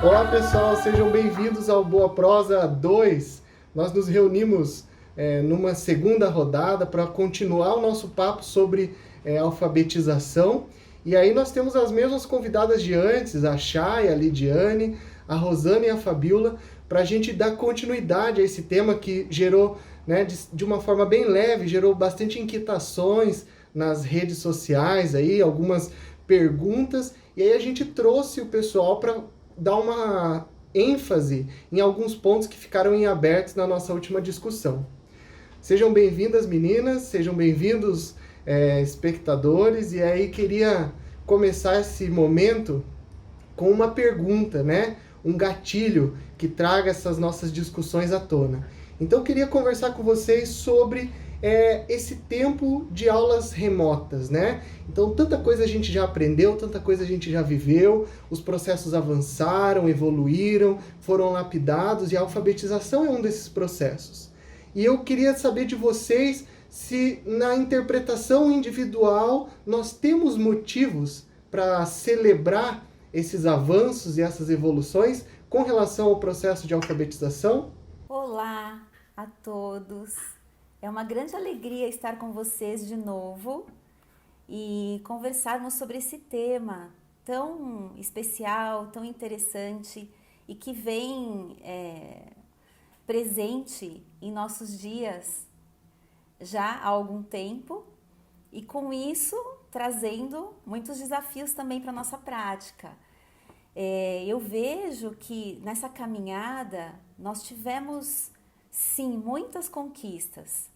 Olá pessoal, sejam bem-vindos ao Boa Prosa 2. Nós nos reunimos numa segunda rodada para continuar o nosso papo sobre alfabetização. E aí nós temos as mesmas convidadas de antes, a Chay, a Lidiane, a Rosana e a Fabiola, para a gente dar continuidade a esse tema que gerou, né, de uma forma bem leve, gerou bastante inquietações nas redes sociais, aí, algumas perguntas. E aí a gente trouxe o pessoal para dar uma ênfase em alguns pontos que ficaram em abertos na nossa última discussão. Sejam bem-vindas, meninas, sejam bem-vindos, espectadores, e aí queria começar esse momento com uma pergunta, né? Um gatilho que traga essas nossas discussões à tona. Então, eu queria conversar com vocês sobre esse tempo de aulas remotas, né? Então, tanta coisa a gente já aprendeu, tanta coisa a gente já viveu, os processos avançaram, evoluíram, foram lapidados e a alfabetização é um desses processos. E eu queria saber de vocês se na interpretação individual nós temos motivos para celebrar esses avanços e essas evoluções com relação ao processo de alfabetização. Olá a todos! É uma grande alegria estar com vocês de novo e conversarmos sobre esse tema tão especial, tão interessante e que vem presente em nossos dias já há algum tempo e com isso trazendo muitos desafios também para a nossa prática. Eu vejo que nessa caminhada nós tivemos sim muitas conquistas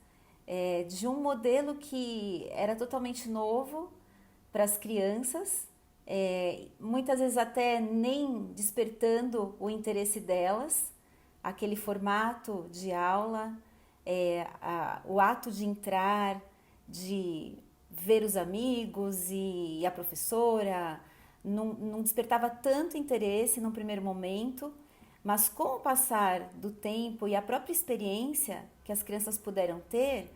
de um modelo que era totalmente novo para as crianças, muitas vezes até nem despertando o interesse delas, aquele formato de aula, o ato de entrar, de ver os amigos e a professora, não despertava tanto interesse num primeiro momento, mas com o passar do tempo e a própria experiência que as crianças puderam ter,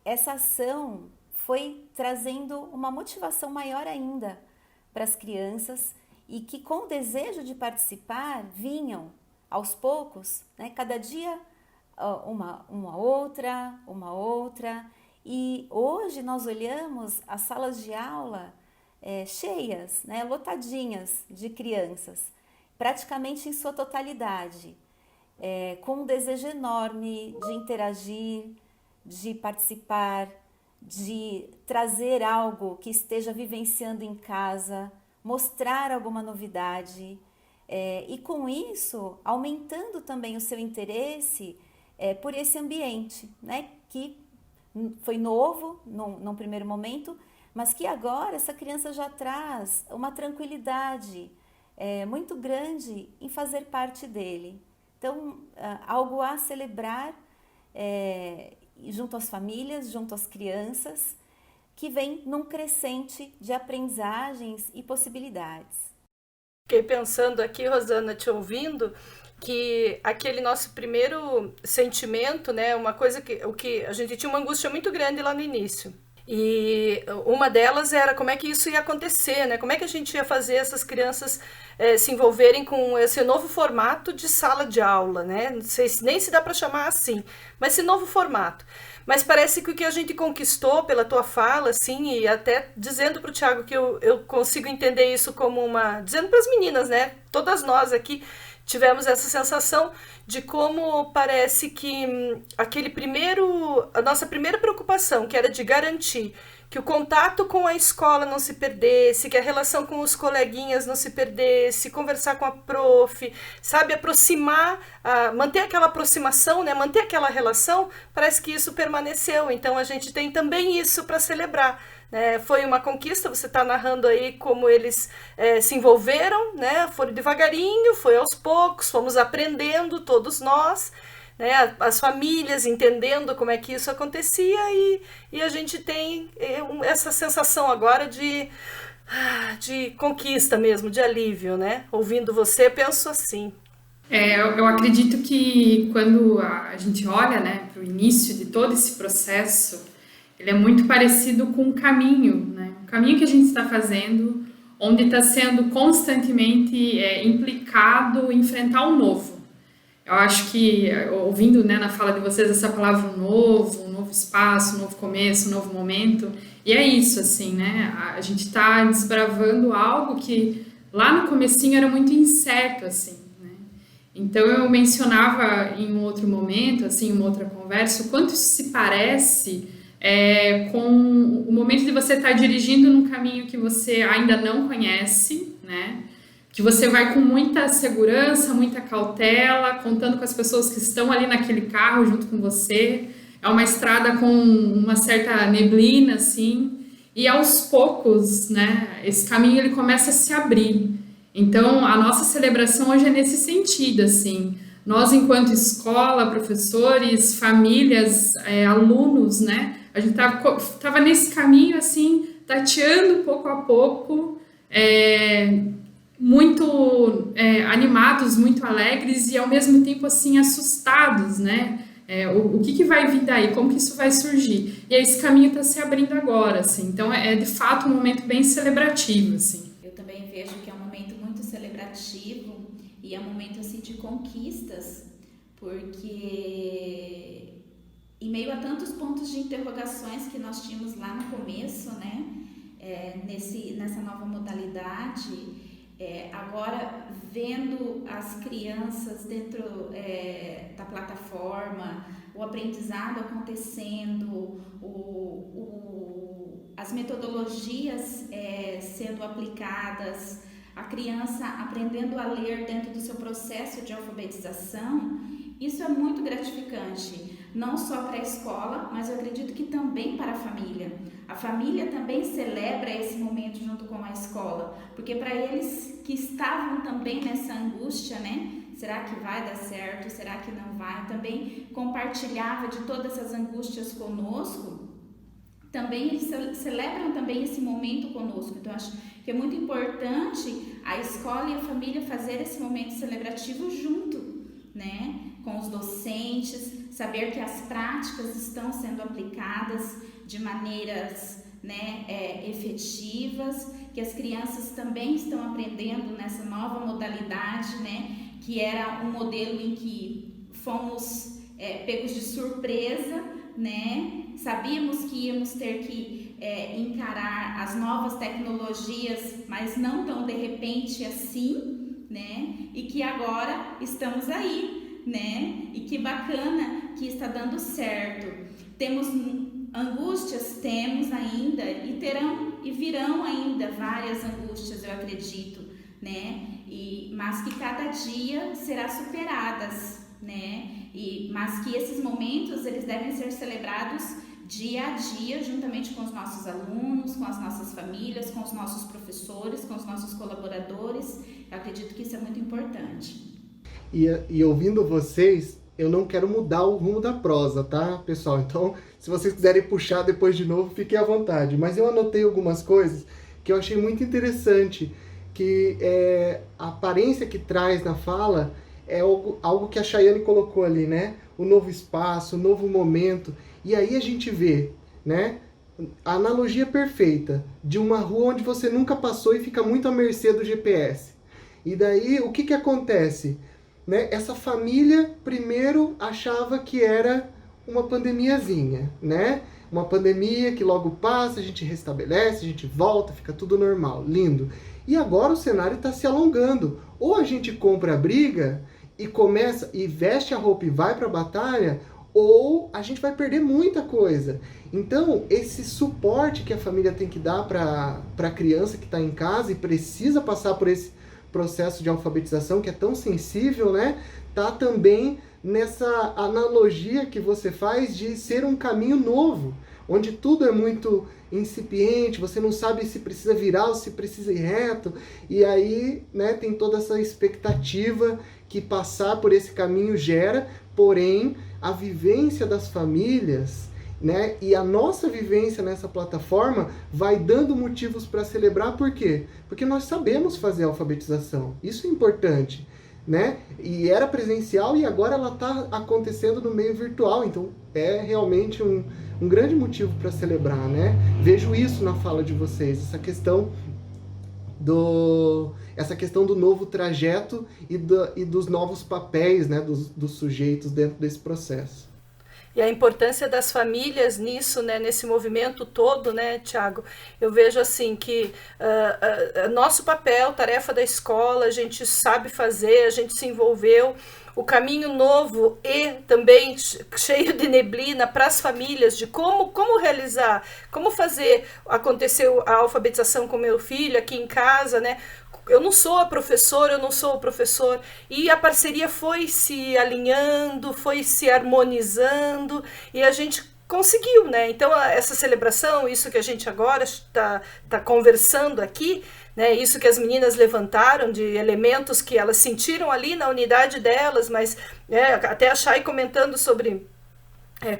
essa ação foi trazendo uma motivação maior ainda para as crianças e que com o desejo de participar vinham aos poucos, né, cada dia uma outra, e hoje nós olhamos as salas de aula cheias, né, lotadinhas de crianças, praticamente em sua totalidade, com um desejo enorme de interagir, de participar, de trazer algo que esteja vivenciando em casa, mostrar alguma novidade, e com isso aumentando também o seu interesse por esse ambiente, né, que foi novo num primeiro momento, mas que agora essa criança já traz uma tranquilidade muito grande em fazer parte dele. Então, algo a celebrar junto às famílias, junto às crianças, que vem num crescente de aprendizagens e possibilidades. Fiquei pensando aqui, Rosana, te ouvindo, que aquele nosso primeiro sentimento, né, uma coisa que a gente tinha uma angústia muito grande lá no início. E uma delas era como é que isso ia acontecer, né? Como é que a gente ia fazer essas crianças se envolverem com esse novo formato de sala de aula, né? Não sei nem se dá para chamar assim, mas esse novo formato. Mas parece que o que a gente conquistou pela tua fala, assim, e até dizendo para o Thiago que eu consigo entender isso como dizendo para as meninas, né? Todas nós aqui tivemos essa sensação de como parece que a nossa primeira preocupação, que era de garantir que o contato com a escola não se perdesse, que a relação com os coleguinhas não se perdesse, conversar com a prof, sabe, aproximar, manter aquela aproximação, né, manter aquela relação, parece que isso permaneceu. Então a gente tem também isso para celebrar. Foi uma conquista, você está narrando aí como eles se envolveram, né? Foram devagarinho, foi aos poucos, fomos aprendendo todos nós, né? As famílias entendendo como é que isso acontecia e a gente tem essa sensação agora de conquista mesmo, de alívio, né? Ouvindo você, penso assim. Eu acredito que quando a gente olha, né, para o início de todo esse processo, ele é muito parecido com o caminho, né? O caminho que a gente está fazendo onde está sendo constantemente implicado enfrentar o novo. Eu acho que, ouvindo, né, na fala de vocês essa palavra um novo espaço, um novo começo, um novo momento, e é isso, assim, né? A gente está desbravando algo que lá no comecinho era muito incerto, assim, né? Então eu mencionava em um outro momento, assim, uma outra conversa, o quanto isso se parece com o momento de você estar dirigindo num caminho que você ainda não conhece, né? Que você vai com muita segurança, muita cautela, contando com as pessoas que estão ali naquele carro junto com você. É uma estrada com uma certa neblina, assim, e aos poucos, né, esse caminho ele começa a se abrir. Então, a nossa celebração hoje é nesse sentido, assim. Nós, enquanto escola, professores, famílias, alunos, né, a gente tava nesse caminho, assim, tateando pouco a pouco, muito animados, muito alegres e ao mesmo tempo assim assustados, né? O que vai vir daí? Como que isso vai surgir? E esse caminho está se abrindo agora, assim. Então é de fato um momento bem celebrativo, assim. Eu também vejo que é um momento muito celebrativo e é um momento assim de conquistas, porque em meio a tantos pontos de interrogações que nós tínhamos lá no começo, né? Nessa nova modalidade. Agora, vendo as crianças dentro da plataforma, o aprendizado acontecendo, as metodologias sendo aplicadas, a criança aprendendo a ler dentro do seu processo de alfabetização, isso é muito gratificante, não só para a escola, mas eu acredito que também para a família. A família também celebra esse momento junto com a escola, porque para eles que estavam também nessa angústia, né? Será que vai dar certo? Será que não vai? Também compartilhava de todas as angústias conosco. Também eles celebram também esse momento conosco. Então, acho que é muito importante a escola e a família fazer esse momento celebrativo junto, né? Com os docentes, saber que as práticas estão sendo aplicadas de maneiras, né, efetivas, que as crianças também estão aprendendo nessa nova modalidade, né, que era um modelo em que fomos pegos de surpresa, né, sabíamos que íamos ter que encarar as novas tecnologias, mas não tão de repente assim, né, e que agora estamos aí, né, e que bacana que está dando certo. Temos angústias, temos ainda, e virão ainda várias angústias, eu acredito, né, mas que cada dia será superadas, né, mas que esses momentos eles devem ser celebrados dia a dia, juntamente com os nossos alunos, com as nossas famílias, com os nossos professores, com os nossos colaboradores. Eu acredito que isso é muito importante. E ouvindo vocês, eu não quero mudar o rumo da prosa, tá, pessoal? Então, se vocês quiserem puxar depois de novo, fiquem à vontade. Mas eu anotei algumas coisas que eu achei muito interessante, que a aparência que traz na fala é algo que a Chayane colocou ali, né? O novo espaço, o novo momento. E aí a gente vê, né? A analogia perfeita de uma rua onde você nunca passou e fica muito à mercê do GPS. E daí, o que acontece? Né? Essa família, primeiro, achava que era uma pandemiazinha, né? Uma pandemia que logo passa, a gente restabelece, a gente volta, fica tudo normal, lindo. E agora o cenário está se alongando. Ou a gente compra a briga e começa e veste a roupa e vai para a batalha, ou a gente vai perder muita coisa. Então, esse suporte que a família tem que dar para a criança que está em casa e precisa passar por esse processo de alfabetização que é tão sensível, né? Tá também nessa analogia que você faz de ser um caminho novo, onde tudo é muito incipiente, você não sabe se precisa virar ou se precisa ir reto, e aí, né, tem toda essa expectativa que passar por esse caminho gera, porém, a vivência das famílias, né, e a nossa vivência nessa plataforma vai dando motivos para celebrar. Por quê? Porque nós sabemos fazer a alfabetização, isso é importante, né? E era presencial e agora ela está acontecendo no meio virtual, então é realmente um grande motivo para celebrar, né? Vejo isso na fala de vocês, essa questão essa questão do novo trajeto e dos novos papéis, né, dos sujeitos dentro desse processo. E a importância das famílias nisso, né, nesse movimento todo, né, Tiago? Eu vejo assim que nosso papel, tarefa da escola, a gente sabe fazer, a gente se envolveu. O caminho novo e também cheio de neblina para as famílias de como realizar, como fazer acontecer a alfabetização com meu filho aqui em casa, né? Eu não sou a professora, eu não sou o professor, e a parceria foi se alinhando, foi se harmonizando, e a gente conseguiu, né? Então, essa celebração, isso que a gente agora tá conversando aqui, né? Isso que as meninas levantaram de elementos que elas sentiram ali na unidade delas, mas até a Chay comentando sobre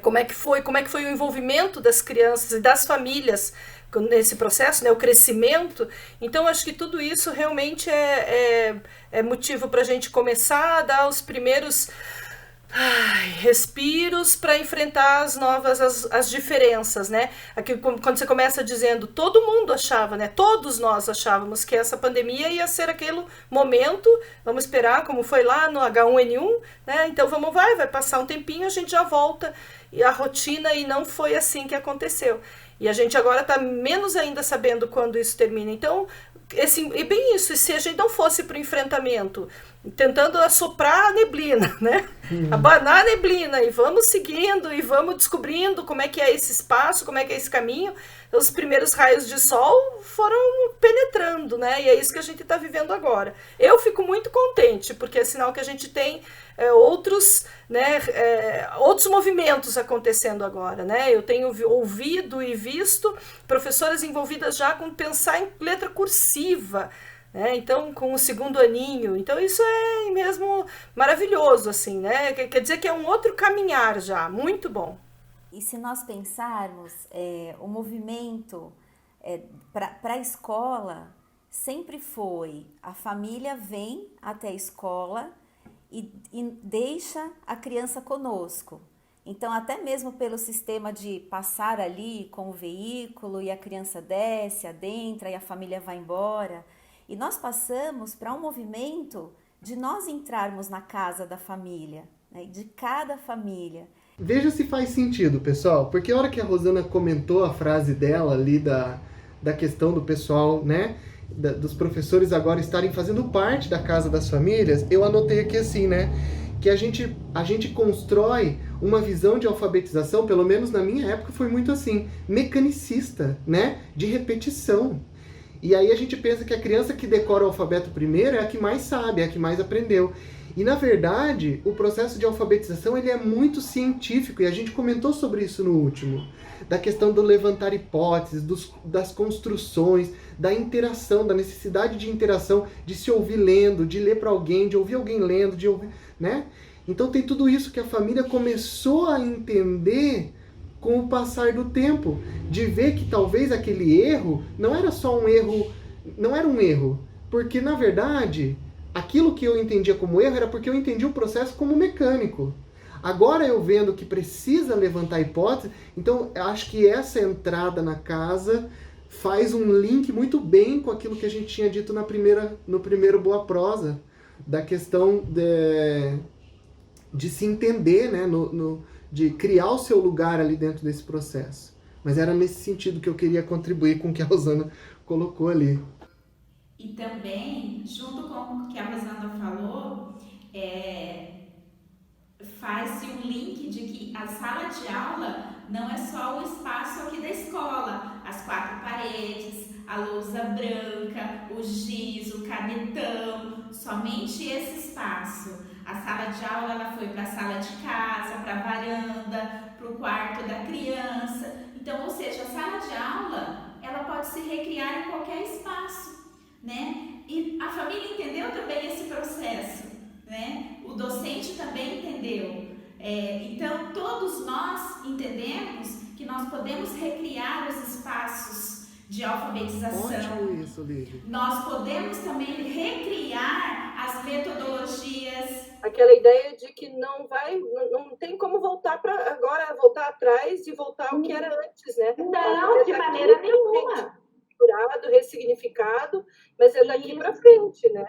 como é que foi o envolvimento das crianças e das famílias nesse processo, né, o crescimento. Então, acho que tudo isso realmente é motivo para a gente começar a dar os primeiros respiros para enfrentar as diferenças, né? Aqui, quando você começa dizendo, todo mundo achava, né? Todos nós achávamos que essa pandemia ia ser aquele momento, vamos esperar como foi lá no H1N1, né? Então vai passar um tempinho, a gente já volta e a rotina, e não foi assim que aconteceu. E a gente agora está menos ainda sabendo quando isso termina. Então, e bem isso, e se a gente não fosse para o enfrentamento, tentando assoprar a neblina, né? Abanar a neblina, e vamos seguindo, e vamos descobrindo como é que é esse espaço, como é que é esse caminho. Os primeiros raios de sol foram penetrando, né? E é isso que a gente está vivendo agora. Eu fico muito contente, porque é sinal que a gente tem outros movimentos acontecendo agora, né? Eu tenho ouvido e visto professoras envolvidas já com pensar em letra cursiva, né? Então, com o segundo aninho. Então, isso é mesmo maravilhoso, assim, né? Quer dizer que é um outro caminhar já, muito bom. E se nós pensarmos, o movimento para a escola sempre foi: a família vem até a escola e deixa a criança conosco. Então, até mesmo pelo sistema de passar ali com o veículo e a criança desce, adentra e a família vai embora. E nós passamos para um movimento de nós entrarmos na casa da família, né, de cada família. Veja se faz sentido, pessoal, porque a hora que a Rosana comentou a frase dela ali da questão do pessoal, né, dos professores agora estarem fazendo parte da casa das famílias, eu anotei aqui assim, né, que a gente constrói uma visão de alfabetização, pelo menos na minha época foi muito assim, mecanicista, né, de repetição. E aí a gente pensa que a criança que decora o alfabeto primeiro é a que mais sabe, é a que mais aprendeu. E, na verdade, o processo de alfabetização ele é muito científico, e a gente comentou sobre isso no último, da questão do levantar hipóteses, das construções, da interação, da necessidade de interação, de se ouvir lendo, de ler para alguém, de ouvir alguém lendo, de ouvir, né? Então tem tudo isso que a família começou a entender com o passar do tempo, de ver que talvez aquele erro não era só um erro, não era um erro, porque, na verdade, aquilo que eu entendia como erro era porque eu entendi o processo como mecânico. Agora eu vendo que precisa levantar hipótese, então eu acho que essa entrada na casa faz um link muito bem com aquilo que a gente tinha dito no primeiro Boa Prosa, da questão de se entender, né, de criar o seu lugar ali dentro desse processo. Mas era nesse sentido que eu queria contribuir com o que a Rosana colocou ali. E também, junto com o que a Rosana falou, faz-se um link de que a sala de aula não é só o espaço aqui da escola, as 4 paredes, a lousa branca, o giz, o canetão, somente esse espaço. A sala de aula ela foi para a sala de casa, para a varanda, para o quarto da criança. Então, ou seja, a sala de aula ela pode se recriar em qualquer espaço, né? E a família entendeu também esse processo, né? O docente também entendeu. Então, todos nós entendemos que nós podemos recriar os espaços de alfabetização. Ótimo isso, Lívia. Nós podemos também recriar as metodologias. Aquela ideia de que não tem como voltar atrás e voltar ao que era antes, né? Não, de maneira nenhuma. reestruturado, ressignificado, mas é daqui para frente, né?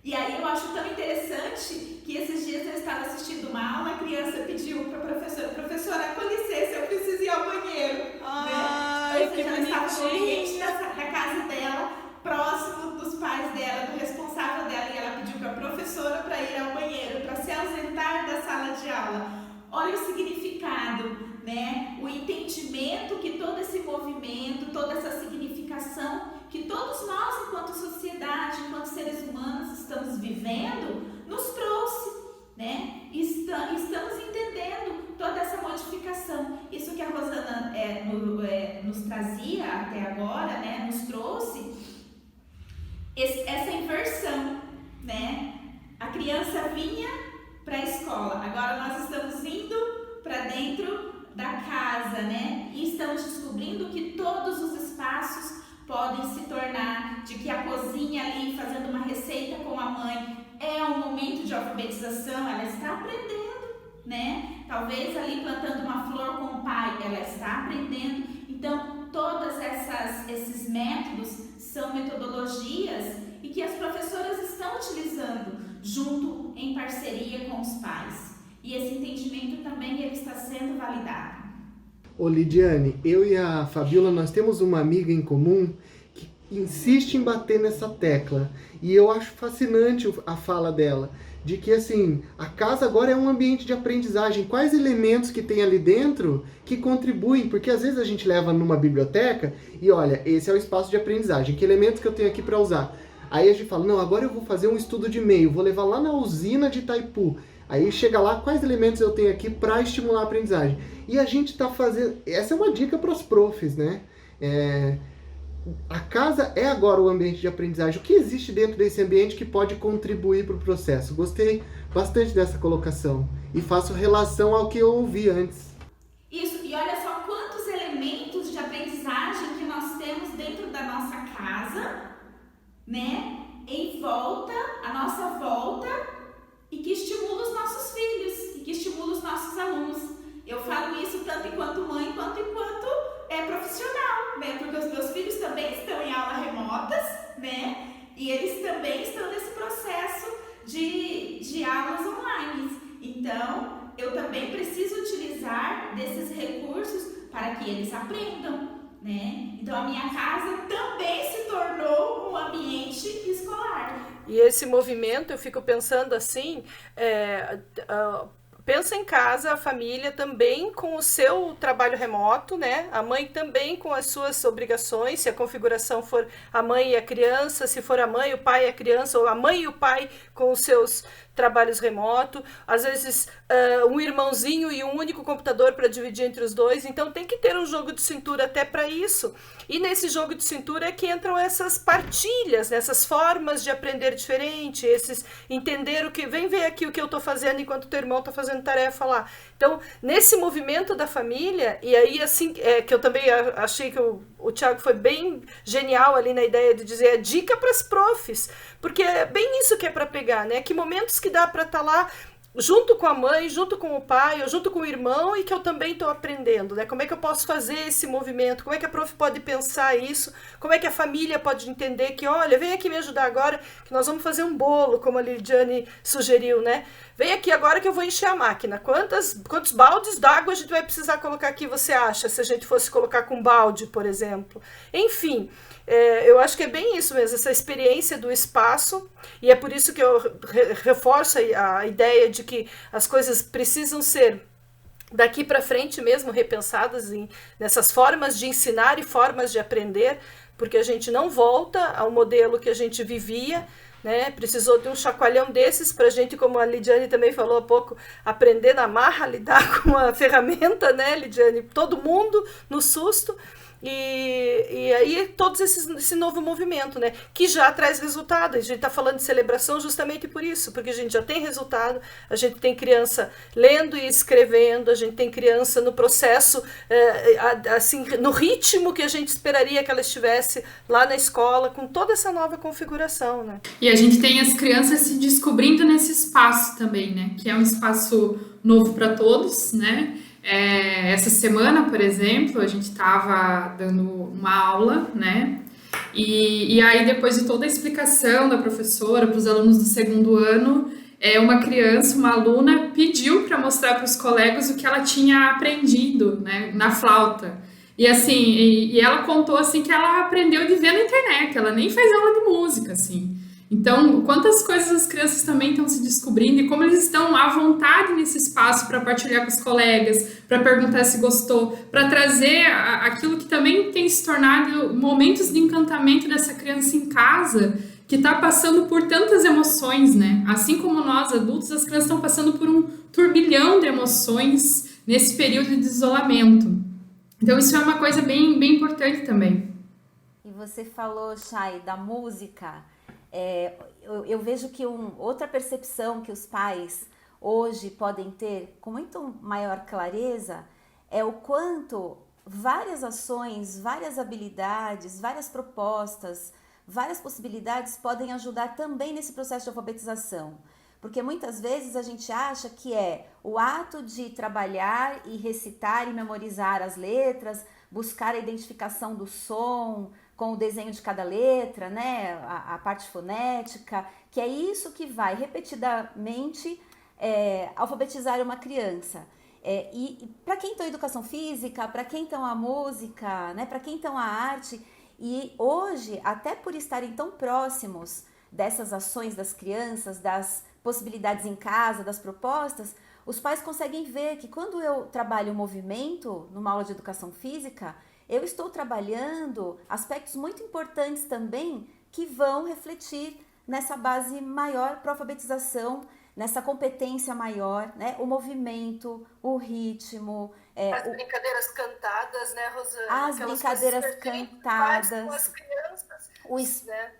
E aí eu acho tão interessante que esses dias eu estava assistindo uma aula, a criança pediu para a professora, com licença, eu preciso ir ao banheiro. Ai, né? que Ela estava no ambiente bonitinha! da casa dela, próximo dos pais dela, do responsável dela, e ela pediu para a professora para ir ao banheiro, para se ausentar da sala de aula. Olha o significado, né? O entendimento que todo esse movimento, toda essa significação que todos nós, enquanto sociedade, enquanto seres humanos, estamos vivendo, nos trouxe, né? Estamos entendendo toda essa modificação. Isso que a Rosana nos trazia até agora, né? Nos trouxe essa inversão, né? A criança vinha para a escola, agora nós estamos indo para dentro da casa, né? E estamos descobrindo que todos os espaços podem se tornar, de que a cozinha ali, fazendo uma receita com a mãe, é um momento de alfabetização, ela está aprendendo, né? Talvez ali plantando uma flor com o pai, ela está aprendendo. Então, todos esses métodos são metodologias e que as professoras estão utilizando junto, em parceria com os pais. E esse entendimento também ele está sendo validado. Ô Lidiane, eu e a Fabiola, nós temos uma amiga em comum que insiste em bater nessa tecla. E eu acho fascinante a fala dela, de que assim, a casa agora é um ambiente de aprendizagem. Quais elementos que tem ali dentro que contribuem? Porque às vezes a gente leva numa biblioteca e olha, esse é o espaço de aprendizagem. Que elementos que eu tenho aqui para usar? Aí a gente fala, não, agora eu vou fazer um estudo de meio, vou levar lá na usina de Itaipu. Aí chega lá, quais elementos eu tenho aqui para estimular a aprendizagem? E a gente está fazendo... Essa é uma dica para os profs, né? A casa é agora o ambiente de aprendizagem. O que existe dentro desse ambiente que pode contribuir para o processo? Gostei bastante dessa colocação. E faço relação ao que eu ouvi antes. Isso, e olha só quantos elementos de aprendizagem que nós temos dentro da nossa casa, né? Em volta, à nossa volta... e que estimula os nossos filhos, e que estimula os nossos alunos. Eu falo isso tanto enquanto mãe, quanto enquanto profissional, né? Porque os meus filhos também estão em aulas remotas, né? E eles também estão nesse processo de aulas online. Então, eu também preciso utilizar desses recursos para que eles aprendam, né? Então, a minha casa também se tornou um ambiente escolar. E esse movimento, eu fico pensando assim, pensa em casa, a família também com o seu trabalho remoto, né? A mãe também com as suas obrigações, se a configuração for a mãe e a criança, se for a mãe, o pai e a criança, ou a mãe e o pai com os seus trabalhos remotos, às vezes um irmãozinho e um único computador para dividir entre os dois, então tem que ter um jogo de cintura até para isso. E nesse jogo de cintura é que entram essas partilhas, essas formas de aprender diferente, esses entender o que, vem ver aqui o que eu estou fazendo enquanto teu irmão está fazendo tarefa lá. Então, nesse movimento da família, e aí assim, que eu também achei que o Thiago foi bem genial ali na ideia de dizer a dica para as profs, porque é bem isso que é para pegar, né? Que momentos que dá para estar lá junto com a mãe, junto com o pai, ou junto com o irmão, e que eu também estou aprendendo, né? Como é que eu posso fazer esse movimento? Como é que a prof pode pensar isso? Como é que a família pode entender que, olha, vem aqui me ajudar agora, que nós vamos fazer um bolo, como a Lidiane sugeriu, né? Vem aqui agora que eu vou encher a máquina. Quantos baldes d'água a gente vai precisar colocar aqui, você acha? Se a gente fosse colocar com balde, por exemplo. Enfim, eu acho que é bem isso mesmo, essa experiência do espaço, e é por isso que eu reforço a ideia de que as coisas precisam ser daqui para frente mesmo repensadas nessas formas de ensinar e formas de aprender, porque a gente não volta ao modelo que a gente vivia, né? Precisou de um chacoalhão desses para a gente, como a Lidiane também falou há pouco, aprender na marra, lidar com a ferramenta, né, Lidiane? Todo mundo no susto. E aí todo esse novo movimento, né, que já traz resultado. A gente está falando de celebração justamente por isso, porque a gente já tem resultado, a gente tem criança lendo e escrevendo, a gente tem criança no processo, assim, no ritmo que a gente esperaria que ela estivesse lá na escola, com toda essa nova configuração, né? E a gente tem as crianças se descobrindo nesse espaço também, né, que é um espaço novo para todos, né? Essa semana, por exemplo, a gente estava dando uma aula, né? E aí, depois de toda a explicação da professora para os alunos do segundo ano, uma criança, uma aluna, pediu para mostrar para os colegas o que ela tinha aprendido, né, na flauta. E assim, e ela contou assim que ela aprendeu de ver na internet, ela nem faz aula de música, assim. Então, quantas coisas as crianças também estão se descobrindo e como eles estão à vontade nesse espaço para partilhar com os colegas, para perguntar se gostou, para trazer aquilo que também tem se tornado momentos de encantamento dessa criança em casa, que está passando por tantas emoções, né? Assim como nós, adultos, as crianças estão passando por um turbilhão de emoções nesse período de isolamento. Então, isso é uma coisa bem, bem importante também. E você falou, Chay, da música. Eu vejo que outra percepção que os pais hoje podem ter com muito maior clareza é o quanto várias ações, várias habilidades, várias propostas, várias possibilidades podem ajudar também nesse processo de alfabetização. Porque muitas vezes a gente acha que o ato de trabalhar e recitar e memorizar as letras, buscar a identificação do som com o desenho de cada letra, né, a parte fonética, que é isso que vai repetidamente alfabetizar uma criança. E para quem está a educação física, para quem está a música, né, para quem está a arte, e hoje, até por estarem tão próximos dessas ações das crianças, das possibilidades em casa, das propostas, os pais conseguem ver que quando eu trabalho o movimento numa aula de educação física, eu estou trabalhando aspectos muito importantes também que vão refletir nessa base maior para a alfabetização, nessa competência maior, né? O movimento, o ritmo. As brincadeiras cantadas, né, Rosana? As brincadeiras cantadas. Com as crianças.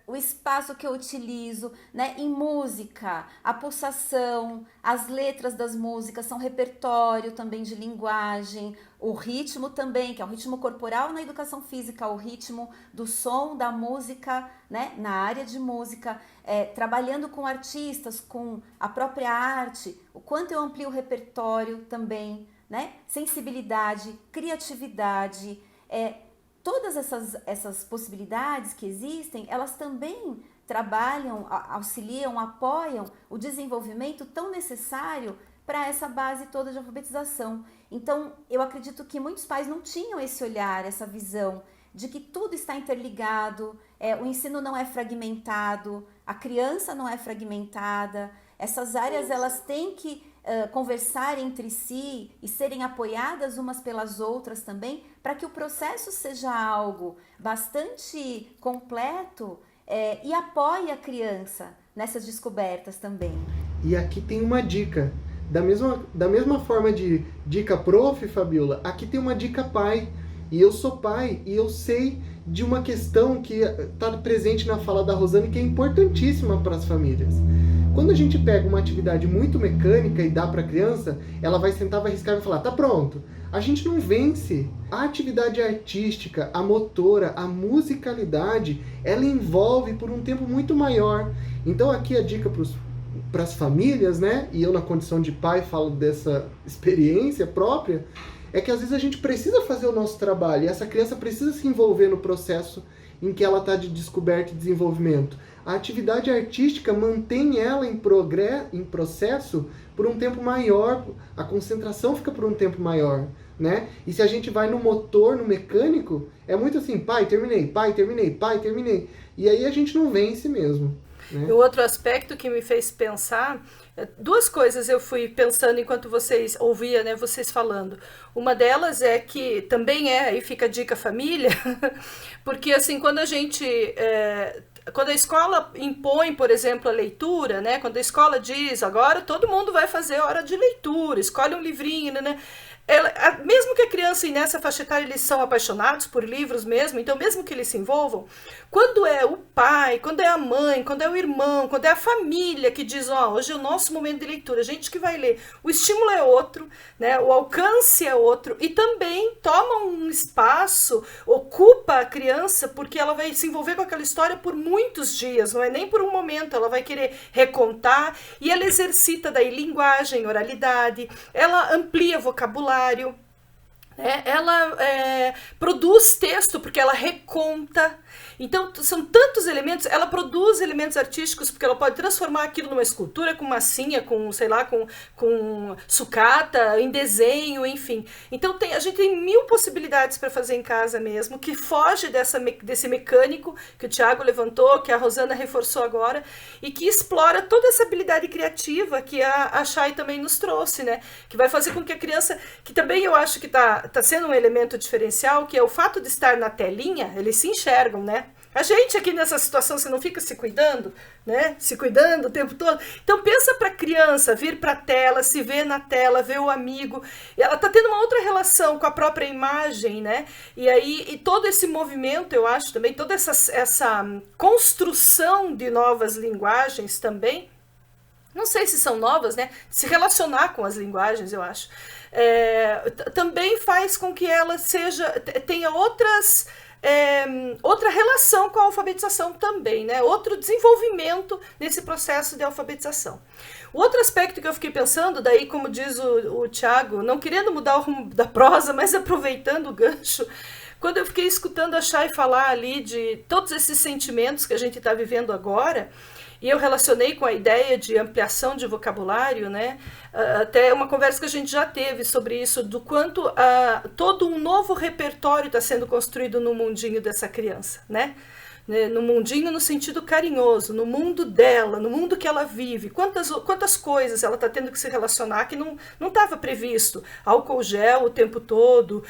O espaço que eu utilizo, né, em música, a pulsação, as letras das músicas são repertório também de linguagem, o ritmo também, que é o ritmo corporal na educação física, o ritmo do som da música, né, na área de música, trabalhando com artistas, com a própria arte, o quanto eu amplio o repertório também, né, sensibilidade, criatividade, todas essas possibilidades que existem, elas também trabalham, auxiliam, apoiam o desenvolvimento tão necessário para essa base toda de alfabetização. Então, eu acredito que muitos pais não tinham esse olhar, essa visão de que tudo está interligado, o ensino não é fragmentado, a criança não é fragmentada, essas áreas elas têm que conversar entre si e serem apoiadas umas pelas outras também, para que o processo seja algo bastante completo e apoie a criança nessas descobertas também. E aqui tem uma dica. Da mesma forma de dica prof, Fabiola, aqui tem uma dica pai. E eu sou pai e eu sei de uma questão que está presente na fala da Rosana e que é importantíssima para as famílias. Quando a gente pega uma atividade muito mecânica e dá para a criança, ela vai sentar, vai riscar e vai falar, tá pronto. A gente não vence. A atividade artística, a motora, a musicalidade, ela envolve por um tempo muito maior. Então aqui a dica para as famílias, né? E eu na condição de pai falo dessa experiência própria, é que às vezes a gente precisa fazer o nosso trabalho e essa criança precisa se envolver no processo em que ela está de descoberta e desenvolvimento. A atividade artística mantém ela em processo por um tempo maior, a concentração fica por um tempo maior, né? E se a gente vai no motor, no mecânico, é muito assim, pai, terminei, pai, terminei, pai, terminei. E aí a gente não vence mesmo. Né? E o outro aspecto que me fez pensar, duas coisas eu fui pensando enquanto vocês ouvia, né, vocês falando. Uma delas é que também aí fica a dica família, porque assim, quando a gente... quando a escola impõe, por exemplo, a leitura, né? Quando a escola diz, agora todo mundo vai fazer hora de leitura, escolhe um livrinho, né? Mesmo que a criança e nessa faixa etária eles são apaixonados por livros mesmo, então mesmo que eles se envolvam, quando é o pai, quando é a mãe, quando é o irmão, quando é a família que diz, hoje é o nosso momento de leitura, a gente que vai ler, o estímulo é outro, né? O alcance é outro e também toma um espaço, ocupa a criança porque ela vai se envolver com aquela história por muitos dias, não é nem por um momento, ela vai querer recontar e ela exercita daí linguagem, oralidade, ela amplia vocabulário, vocabulário, né? Ela produz texto porque ela reconta. Então, são tantos elementos. Ela produz elementos artísticos porque ela pode transformar aquilo numa escultura, com massinha, com, sei lá, com sucata, em desenho, enfim. Então, a gente tem 1000 possibilidades para fazer em casa mesmo, que foge desse mecânico que o Thiago levantou, que a Rosana reforçou agora, e que explora toda essa habilidade criativa que a Chay também nos trouxe, né? Que vai fazer com que a criança, que também eu acho que está sendo um elemento diferencial, que é o fato de estar na telinha, eles se enxergam, né? A gente aqui nessa situação, você não fica se cuidando, né? Se cuidando o tempo todo. Então pensa para a criança vir para a tela, se ver na tela, ver o amigo. Ela está tendo uma outra relação com a própria imagem, né? E todo esse movimento, eu acho também, toda essa construção de novas linguagens também, não sei se são novas, né? Se relacionar com as linguagens, eu acho. Também faz com que ela tenha outra relação com a alfabetização também, né? Outro desenvolvimento nesse processo de alfabetização. O outro aspecto que eu fiquei pensando, daí como diz o Thiago, não querendo mudar o rumo da prosa, mas aproveitando o gancho, quando eu fiquei escutando a Chay falar ali de todos esses sentimentos que a gente está vivendo agora, e eu relacionei com a ideia de ampliação de vocabulário, né? Até uma conversa que a gente já teve sobre isso, do quanto todo um novo repertório está sendo construído no mundinho dessa criança, né? No mundinho no sentido carinhoso, no mundo dela, no mundo que ela vive, quantas coisas ela está tendo que se relacionar que não estava previsto. Álcool gel o tempo todo,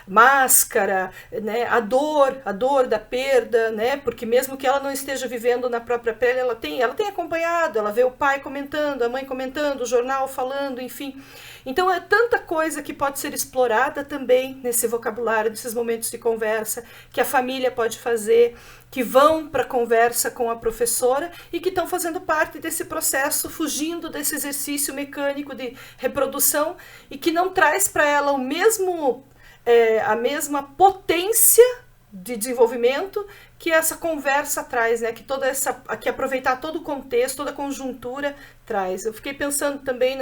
máscara, né? A dor da perda, né? Porque mesmo que ela não esteja vivendo na própria pele, ela tem acompanhado, ela vê o pai comentando, a mãe comentando, o jornal falando, enfim. Então é tanta coisa que pode ser explorada também nesse vocabulário, nesses momentos de conversa, que a família pode fazer, que vão para a conversa com a professora e que estão fazendo parte desse processo, fugindo desse exercício mecânico de reprodução e que não traz para ela a mesma potência de desenvolvimento que essa conversa traz, né? Que aproveitar todo o contexto, toda a conjuntura traz. Eu fiquei pensando também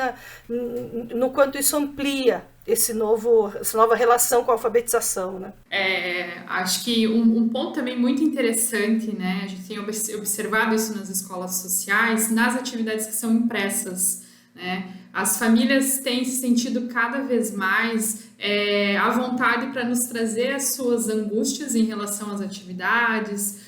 no quanto isso amplia essa nova relação com a alfabetização, né? Acho que um ponto também muito interessante, né? A gente tem observado isso nas escolas sociais, nas atividades que são impressas, né? As famílias têm se sentido cada vez mais à vontade para nos trazer as suas angústias em relação às atividades,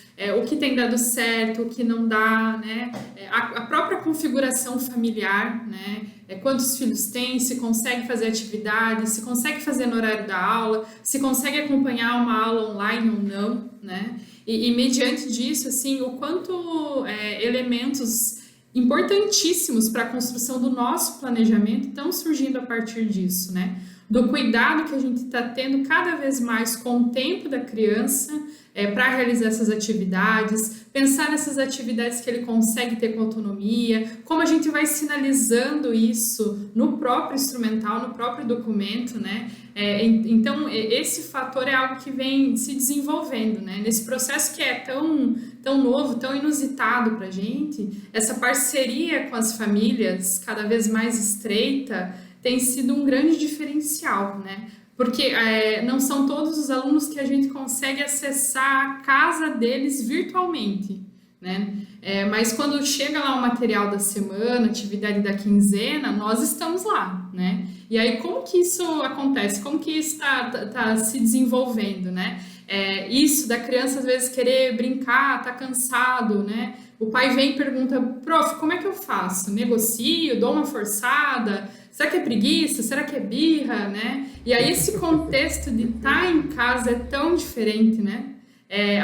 o que tem dado certo, o que não dá, né? A própria configuração familiar, né? Quantos filhos tem, se consegue fazer atividade, se consegue fazer no horário da aula, se consegue acompanhar uma aula online ou não, né? E mediante disso, assim, o quanto elementos importantíssimos para a construção do nosso planejamento estão surgindo a partir disso, né? Do cuidado que a gente está tendo cada vez mais com o tempo da criança para realizar essas atividades, pensar nessas atividades que ele consegue ter com autonomia, como a gente vai sinalizando isso no próprio instrumental, no próprio documento, né? Então, esse fator é algo que vem se desenvolvendo, né? Nesse processo que é tão novo, tão inusitado para a gente, essa parceria com as famílias cada vez mais estreita tem sido um grande diferencial, né? Porque não são todos os alunos que a gente consegue acessar a casa deles virtualmente, né? Mas quando chega lá o material da semana, atividade da quinzena, nós estamos lá, né? E aí, como que isso acontece? Como que isso tá se desenvolvendo, né? Isso da criança, às vezes, querer brincar, tá cansado, né? O pai vem e pergunta, prof, como é que eu faço? Negocio? Dou uma forçada? Será que é preguiça? Será que é birra, né? E aí esse contexto de estar em casa é tão diferente, né?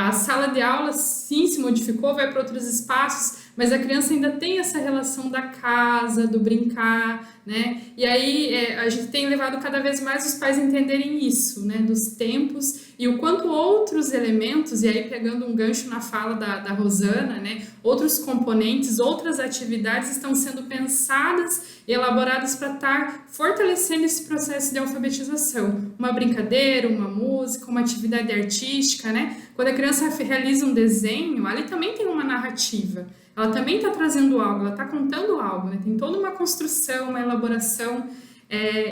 A sala de aula sim se modificou, vai para outros espaços, mas a criança ainda tem essa relação da casa, do brincar, né? E aí a gente tem levado cada vez mais os pais a entenderem isso, né? Dos tempos e o quanto outros elementos, e aí pegando um gancho na fala da Rosana, né? Outros componentes, outras atividades estão sendo pensadas e elaboradas para estar fortalecendo esse processo de alfabetização. Uma brincadeira, uma música, uma atividade artística, né? Quando a criança realiza um desenho, ali também tem uma narrativa. Ela também está trazendo algo, ela está contando algo, né? Tem toda uma construção, uma elaboração.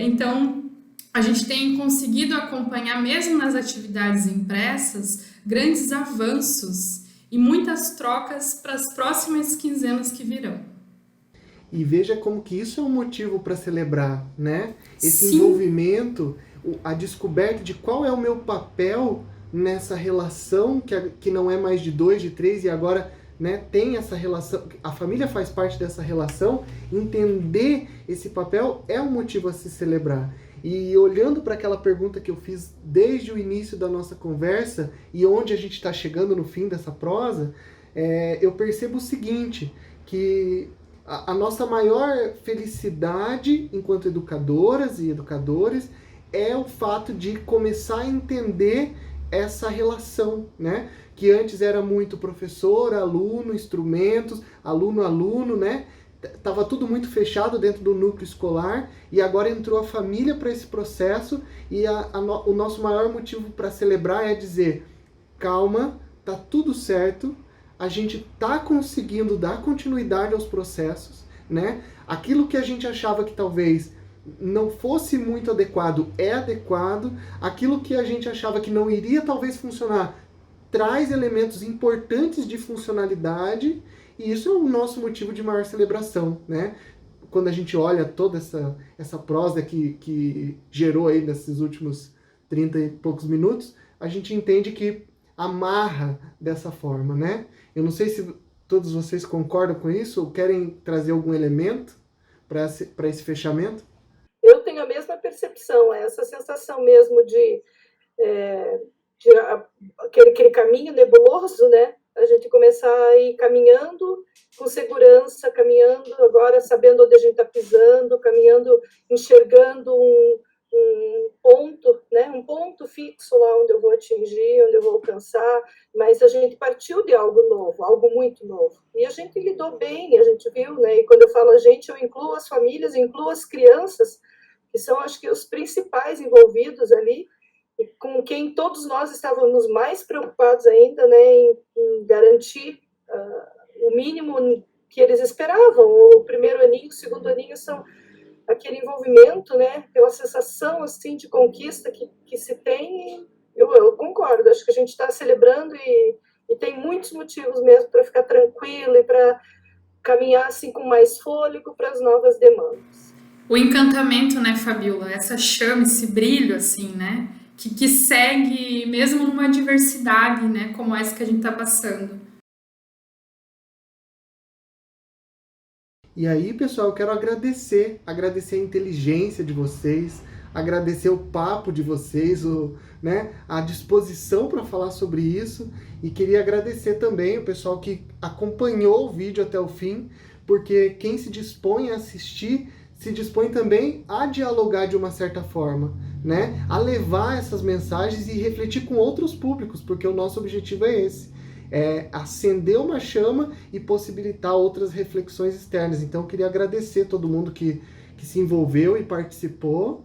Então, a gente tem conseguido acompanhar, mesmo nas atividades impressas, grandes avanços e muitas trocas para as próximas quinzenas que virão. E veja como que isso é um motivo para celebrar, né? Esse Sim. envolvimento, a descoberta de qual é o meu papel nessa relação que não é mais de 2, de 3, e agora, né, tem essa relação, a família faz parte dessa relação. Entender esse papel é um motivo a se celebrar. E olhando para aquela pergunta que eu fiz desde o início da nossa conversa e onde a gente está chegando no fim dessa prosa, eu percebo o seguinte, que a nossa maior felicidade enquanto educadoras e educadores é o fato de começar a entender essa relação, né? Que antes era muito professor, aluno, instrumentos, aluno, né? Tava tudo muito fechado dentro do núcleo escolar, e agora entrou a família para esse processo, e o nosso maior motivo para celebrar é dizer, calma, tá tudo certo, a gente tá conseguindo dar continuidade aos processos, né? Aquilo que a gente achava que talvez não fosse muito adequado, é adequado. Aquilo que a gente achava que não iria talvez funcionar, traz elementos importantes de funcionalidade, e isso é o nosso motivo de maior celebração, né? Quando a gente olha toda essa prosa que gerou aí nesses últimos 30 e poucos minutos, a gente entende que amarra dessa forma, né? Eu não sei se todos vocês concordam com isso ou querem trazer algum elemento para esse fechamento. Eu tenho a mesma percepção, essa sensação mesmo de aquele caminho nebuloso, né? A gente começar a ir caminhando com segurança, caminhando agora sabendo onde a gente está pisando, caminhando, enxergando um ponto, né? Um ponto fixo lá onde eu vou atingir, onde eu vou alcançar, mas a gente partiu de algo novo, algo muito novo. E a gente lidou bem, a gente viu, né? E quando eu falo a gente, eu incluo as famílias, incluo as crianças, que são, acho que, os principais envolvidos ali, e com quem todos nós estávamos mais preocupados ainda, né, em garantir o mínimo que eles esperavam. O primeiro aninho, o segundo aninho são aquele envolvimento, né, aquela sensação assim de conquista que se tem. Eu concordo, acho que a gente está celebrando e tem muitos motivos mesmo para ficar tranquilo e para caminhar assim com mais fôlego para as novas demandas. O encantamento, né, Fabiola? Essa chama, esse brilho, assim, né? Que segue mesmo numa diversidade, né? Como essa que a gente está passando. E aí, pessoal, eu quero agradecer a inteligência de vocês, agradecer o papo de vocês, né, a disposição para falar sobre isso, e queria agradecer também o pessoal que acompanhou o vídeo até o fim, porque quem se dispõe a assistir se dispõe também a dialogar de uma certa forma, né, a levar essas mensagens e refletir com outros públicos, porque o nosso objetivo é esse. Acender uma chama e possibilitar outras reflexões externas. Então eu queria agradecer todo mundo que se envolveu e participou,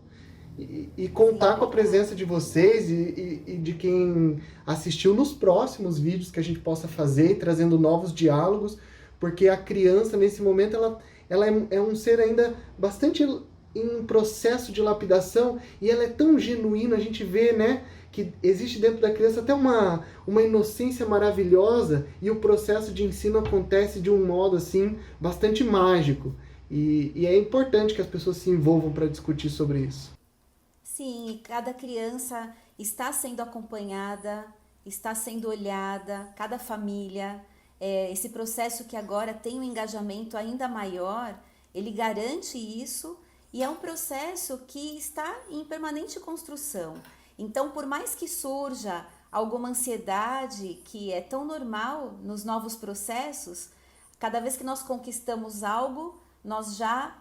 e contar com a presença de vocês e de quem assistiu nos próximos vídeos que a gente possa fazer, trazendo novos diálogos, porque a criança nesse momento ela é um ser ainda bastante em processo de lapidação, e ela é tão genuína. A gente vê, né, que existe dentro da criança até uma inocência maravilhosa, e o processo de ensino acontece de um modo assim bastante mágico, e é importante que as pessoas se envolvam para discutir sobre isso. Sim, cada criança está sendo acompanhada, está sendo olhada, cada família, esse processo que agora tem um engajamento ainda maior, ele garante isso, e é um processo que está em permanente construção. Então, por mais que surja alguma ansiedade, que é tão normal nos novos processos, cada vez que nós conquistamos algo, nós já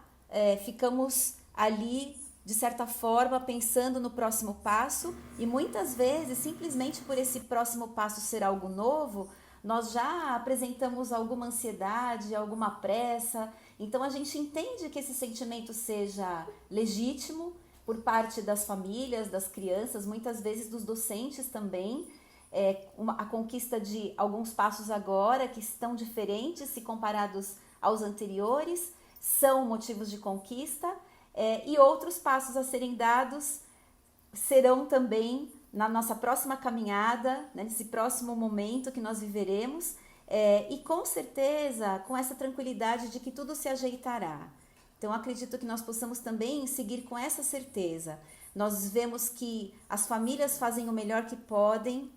ficamos ali, de certa forma, pensando no próximo passo, e muitas vezes, simplesmente por esse próximo passo ser algo novo, nós já apresentamos alguma ansiedade, alguma pressa. Então a gente entende que esse sentimento seja legítimo por parte das famílias, das crianças, muitas vezes dos docentes também. A conquista de alguns passos agora que estão diferentes se comparados aos anteriores, são motivos de conquista, e outros passos a serem dados serão também na nossa próxima caminhada, né, nesse próximo momento que nós viveremos, e com certeza com essa tranquilidade de que tudo se ajeitará. Então acredito que nós possamos também seguir com essa certeza. Nós vemos que as famílias fazem o melhor que podem,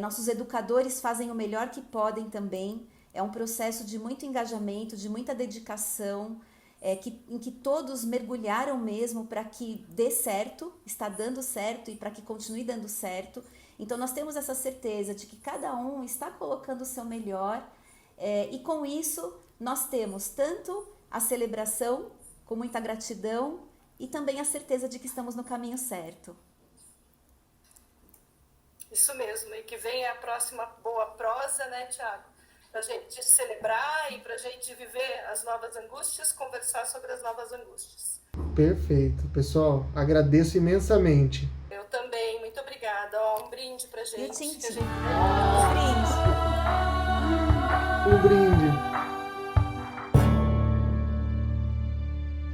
nossos educadores fazem o melhor que podem também. É um processo de muito engajamento, de muita dedicação, em que todos mergulharam mesmo para que dê certo, está dando certo e para que continue dando certo. Então nós temos essa certeza de que cada um está colocando o seu melhor, e com isso nós temos tanto a celebração com muita gratidão e também a certeza de que estamos no caminho certo. Isso mesmo, e que venha a próxima boa prosa, né, Tiago? Para a gente celebrar e para a gente viver as novas angústias, conversar sobre as novas angústias. Perfeito, pessoal, agradeço imensamente. Eu também, muito obrigada. Ó, um brinde para a gente. E o Tintim. Que a gente... Um brinde. Um brinde.